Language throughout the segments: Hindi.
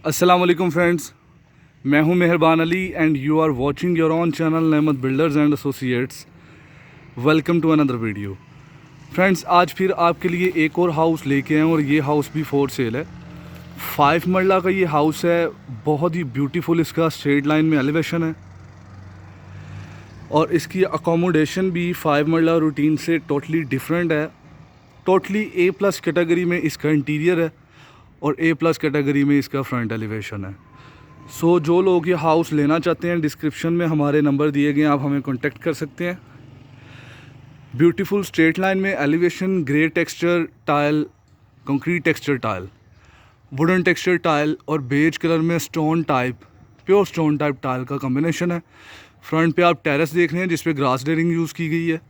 अस्सलाम वालेकुम फ्रेंड्स, मैं हूं Meherban Ali and you are watching your own channel Nemat builders and associates. Welcome to another video. Friends, आज फिर आपके लिए एक और हाउस लेके आए हैं और ये हाउस भी फॉर सेल है। 5 मरला का ये हाउस है, बहुत ही ब्यूटीफुल इसका स्ट्रेट लाइन में एलिवेशन है और इसकी अकोमोडेशन भी 5 मरला रूटीन से टोटली डिफरेंट है। टोटली A+ कैटेगरी में इसका इंटीरियर है और A+ कैटेगरी में इसका फ्रंट एलिवेशन है। सो जो लोग ये हाउस लेना चाहते हैं, डिस्क्रिप्शन में हमारे नंबर दिए गए हैं, आप हमें कांटेक्ट कर सकते हैं। ब्यूटीफुल स्ट्रेट लाइन में elevation, grey texture tile, concrete texture tile, wooden texture tile और बेज कलर में stone type, pure stone type tile का कॉम्बिनेशन है। फ्रंट पे आप टेरेस देख रहे हैं जिस पे ग्लास रेलिंग यूज़ की गई है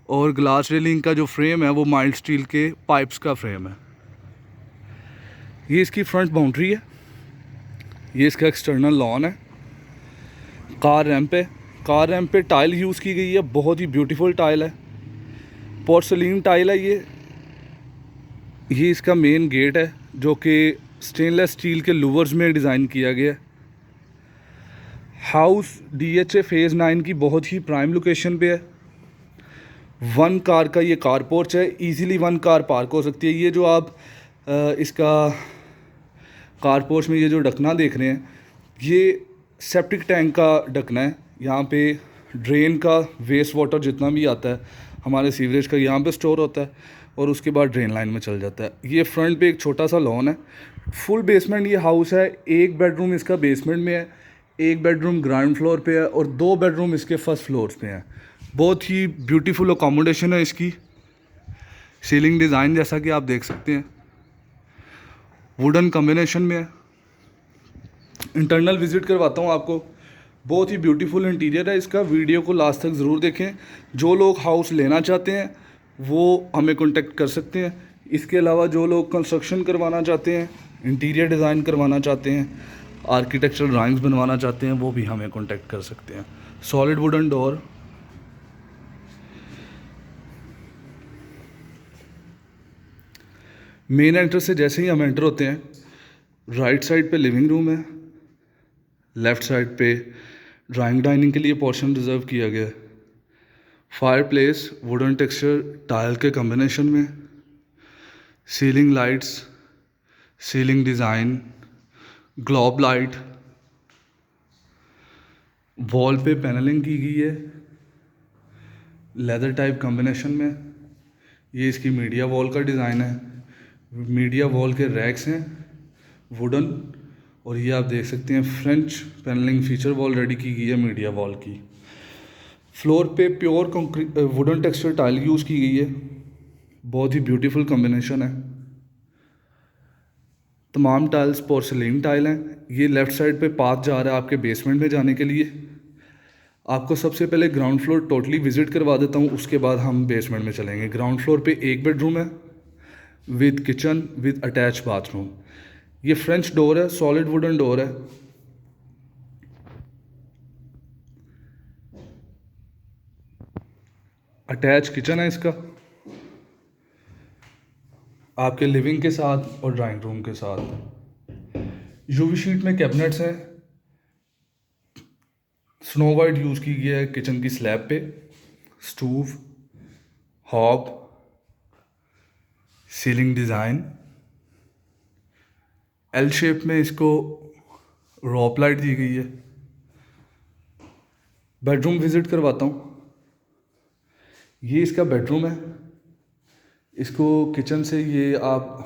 और ग्लास रेलिंग का जो फ्रेम है वो माइल्ड स्टील के पाइप्स का फ्रेम है। ये इसकी फ्रंट बाउंड्री है, ये इसका एक्सटर्नल लॉन है। कार रैंप है, कार रैंप पे टाइल यूज़ की गई है, बहुत ही ब्यूटीफुल टाइल है, पोर्सलीन टाइल है। ये इसका मेन गेट है जो कि स्टेनलेस स्टील के लूवर्स में डिज़ाइन किया गया है। हाउस DHA फेज़ 9 की बहुत ही प्राइम लोकेशन पे है। 1 कार का ये कार पोर्च है, इजीली 1 कार पार्क हो सकती है। ये जो आप इसका कार पोर्च में ये जो ढकना देख रहे हैं, ये सेप्टिक टैंक का ढकना है। यहाँ पे ड्रेन का वेस्ट वाटर जितना भी आता है हमारे सीवरेज का यहाँ पे स्टोर होता है और उसके बाद ड्रेन लाइन में चल जाता है। ये फ्रंट पे एक छोटा सा लॉन है। फुल बेसमेंट ये हाउस है। 1 बेडरूम इसका बेसमेंट में है, 1 बेडरूम ग्राउंड फ्लोर पे है और 2 बेडरूम इसके फर्स्ट फ्लोर पे हैं। बहुत ही ब्यूटीफुल अकोमोडेशन है इसकी। सीलिंग डिज़ाइन जैसा कि आप देख सकते हैं, वुडन कॉम्बिनेशन में है। इंटरनल विज़िट करवाता हूँ आपको। बहुत ही ब्यूटीफुल इंटीरियर है इसका। वीडियो को लास्ट तक ज़रूर देखें। जो लोग हाउस लेना चाहते हैं वो हमें कांटेक्ट कर सकते हैं। इसके अलावा जो लोग कंस्ट्रक्शन करवाना चाहते हैं, इंटीरियर डिज़ाइन करवाना चाहते हैं, आर्किटेक्चरल ड्राइंग्स बनवाना चाहते हैं, वो भी हमें कांटेक्ट कर सकते हैं। Solid wooden door, main entrance से जैसे ही हम एंटर होते हैं, राइट साइड पे लिविंग रूम है, लेफ़्ट साइड पे ड्राइंग डाइनिंग के लिए पोर्शन रिज़र्व किया गया है। Fire place wooden texture tile के कॉम्बिनेशन में, ceiling lights, ceiling design, globe light, wall पे पैनलिंग की गई है लेदर टाइप कॉम्बिनेशन में। ये इसकी मीडिया वॉल का डिज़ाइन है। मीडिया वॉल के रैक्स हैं वुडन और ये आप देख सकते हैं French panelling feature wall ready की गई है मीडिया वॉल की। फ्लोर पे pure concrete wooden texture tile use की गई है। बहुत ही ब्यूटीफुल कॉम्बिनेशन है। तमाम टाइल्स पोर्सलीन टाइल हैं। ये लेफ़्ट साइड पे पाथ जा रहा है आपके बेसमेंट में जाने के लिए। आपको सबसे पहले ग्राउंड फ्लोर टोटली विज़िट करवा देता हूँ, उसके बाद हम बेसमेंट में चलेंगे। ग्राउंड फ्लोर पे 1 बेडरूम है with kitchen with attach bathroom. ये फ्रेंच डोर है, सॉलिड वुडन डोर है। अटैच किचन है इसका आपके लिविंग के साथ और ड्राइंग रूम के साथ। यूवी शीट में कैबिनेट्स हैं। स्नो वाइट यूज़ की गई है किचन की स्लैब पे। Stove, hob, ceiling design, L shape में इसको रॉप लाइट दी गई है। बेडरूम विज़िट करवाता हूँ। ये इसका बेडरूम है। इसको किचन से ये आप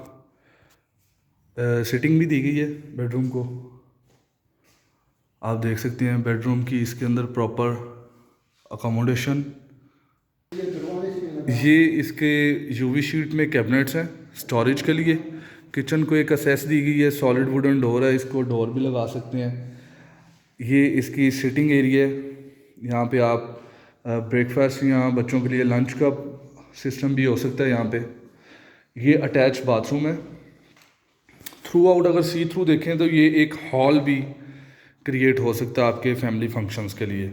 सिटिंग भी दी गई है बेडरूम को। आप देख सकते हैं बेडरूम की इसके अंदर प्रॉपर अकोमोडेशन। ये इसके यूवी शीट में कैबिनेट्स हैं स्टोरेज के लिए। किचन को एक असेस दी गई है, सॉलिड वुडन डोर है, इसको डोर भी लगा सकते हैं। ये इसकी सिटिंग एरिया है। यहाँ पे आप ब्रेकफास्ट या बच्चों के लिए लंच का सिस्टम भी हो सकता है यहाँ पे। ये अटैच बाथरूम है। थ्रू आउट अगर सी थ्रू देखें तो ये एक हॉल भी क्रिएट हो सकता है आपके फैमिली फंक्शंस के लिए।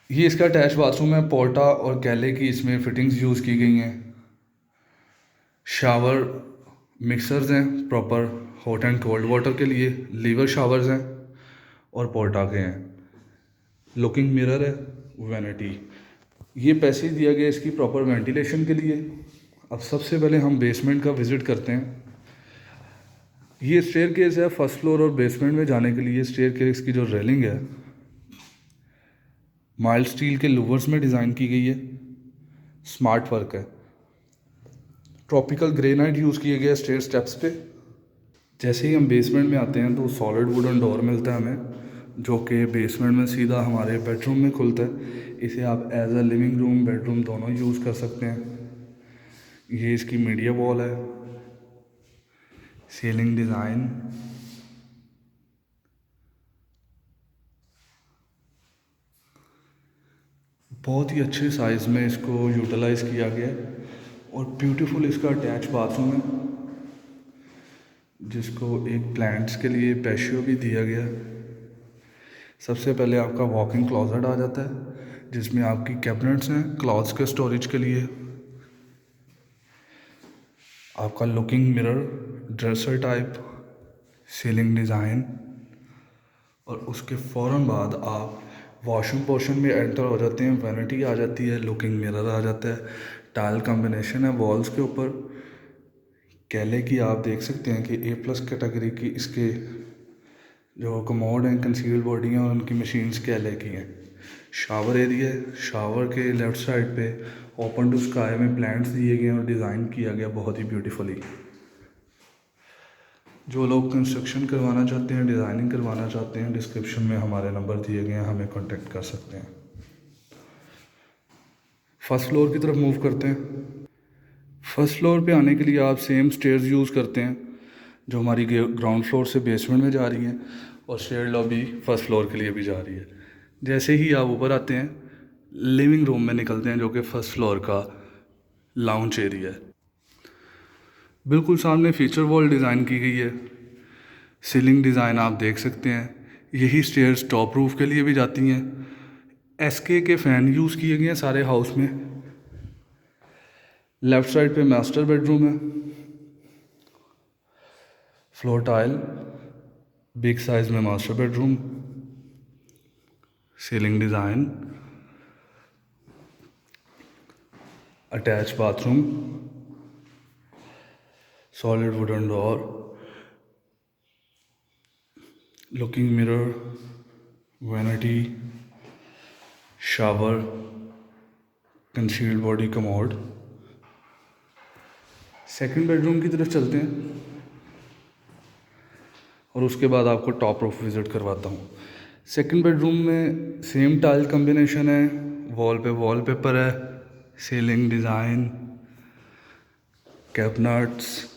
ये इसका अटैच बाथरूम है। पोर्टा और कैले की इसमें फिटिंग्स यूज़ की गई हैं। शावर मिक्सर्स हैं proper hot and cold water के लिए, लीवर शावर्स हैं और पोर्टाके हैं। लुकिंग मिरर है, वैनिटी। ये पैसेज दिया गया इसकी प्रॉपर वेंटिलेशन के लिए। अब सबसे पहले हम बेसमेंट का विज़िट करते हैं। ये स्टेयरकेस है फर्स्ट फ्लोर और बेसमेंट में जाने के लिए। स्टेयरकेस की जो रेलिंग है माइल्ड स्टील के लूवर्स में डिज़ाइन की गई है, स्मार्ट वर्क है। ट्रॉपिकल ग्रेनाइट यूज़ किए गए स्टेयर स्टेप्स पे। जैसे ही हम बेसमेंट में आते हैं तो सॉलिड वुडन डोर मिलता है हमें, जो कि बेसमेंट में सीधा हमारे बेडरूम में खुलता है। इसे आप as a living room bedroom दोनों यूज़ कर सकते हैं। ये इसकी मीडिया वॉल है, सीलिंग डिज़ाइन, बहुत ही अच्छे साइज़ में इसको यूटिलाइज़ किया गया है। और ब्यूटीफुल इसका अटैच बाथरूम है, जिसको एक प्लांट्स के लिए पैशियो भी दिया गया है। सबसे पहले आपका वॉकिंग क्लोजेट आ जाता है, जिसमें आपकी कैबिनेट्स हैं क्लॉथ्स के स्टोरेज के लिए। आपका looking mirror, dresser type, ceiling design. और उसके फ़ौरन बाद आप वॉशरूम पोर्शन में एंटर हो जाते हैं। वैनिटी आ जाती है, लुकिंग मिरर आ जाता है, टाइल कॉम्बिनेशन है वॉल्स के ऊपर। कैले की आप देख सकते हैं कि A+ कैटेगरी की इसके जो कमोड हैं, कंसील्ड बॉडी हैं और उनकी मशीन्स कैले की हैं। शावर एरिया है, शावर के लेफ़्ट साइड पे ओपन टू स्काई में प्लांट्स दिए गए हैं और डिज़ाइन किया गया बहुत ही ब्यूटीफुली। जो लोग कंस्ट्रक्शन करवाना चाहते हैं, डिज़ाइनिंग करवाना चाहते हैं, डिस्क्रिप्शन में हमारे नंबर दिए गए हैं, हमें कांटेक्ट कर सकते हैं। फर्स्ट फ्लोर की तरफ मूव करते हैं। फर्स्ट फ्लोर पे आने के लिए आप सेम स्टेयर्स यूज़ करते हैं जो हमारी ग्राउंड फ्लोर से बेसमेंट में जा रही हैं, और शेयर लॉबी फर्स्ट फ्लोर के लिए भी जा रही है। जैसे ही आप ऊपर आते हैं, लिविंग रूम में निकलते हैं, जो कि फर्स्ट फ्लोर का लाउंज एरिया है। बिल्कुल सामने फीचर वॉल डिज़ाइन की गई है, सीलिंग डिज़ाइन आप देख सकते हैं। यही स्टेयर्स टॉप रूफ के लिए भी जाती हैं। SK के फ़ैन यूज़ किए गए हैं सारे हाउस में। लेफ़्ट साइड पे मास्टर बेडरूम है, फ्लोर टाइल, बिग साइज़ में master bedroom, ceiling design, attach bathroom, solid wooden door, looking mirror, vanity, shower, concealed body commode. Second bedroom की तरफ चलते हैं और उसके बाद आपको टॉप रूफ विज़िट करवाता हूँ। सेकंड बेडरूम में सेम टाइल कॉम्बिनेशन है, वॉल पे वॉलपेपर है, ceiling design, cabinets.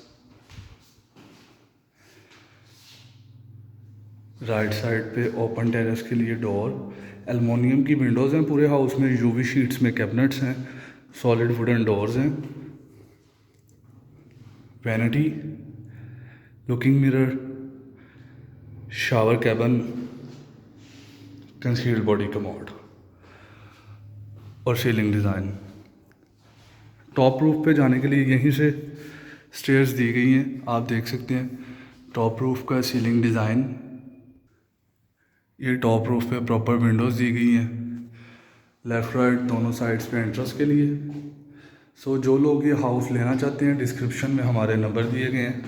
Right side पे ओपन टेरेस के लिए डोर, एल्युमिनियम की विंडोज़ हैं पूरे हाउस में, UV शीट्स में कैबिनेट्स हैं, सॉलिड वुडन डोर्स हैं, vanity, looking mirror, shower cabin, concealed body commode और सीलिंग डिज़ाइन। टॉप रूफ पे जाने के लिए यहीं से स्टेयर्स दी गई हैं, आप देख सकते हैं। टॉप रूफ का सीलिंग डिज़ाइन, ये टॉप रूफ पे प्रॉपर विंडोज़ दी गई हैं, लेफ़्ट राइट दोनों साइड्स पे एंट्रेंस के लिए। सो जो लोग ये हाउस लेना चाहते हैं, डिस्क्रिप्शन में हमारे नंबर दिए गए हैं,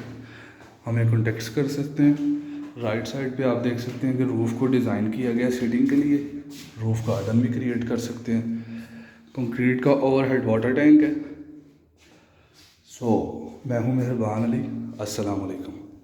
हमें कॉन्टेक्ट कर सकते हैं। राइट साइड पे आप देख सकते हैं कि रूफ़ को डिज़ाइन किया गया सीटिंग के लिए, रूफ़ गार्डन भी क्रिएट कर सकते हैं। कंक्रीट का ओवरहेड वाटर टैंक है। सो मैं हूँ मेहरबान अली। अस्सलाम वालेकुम।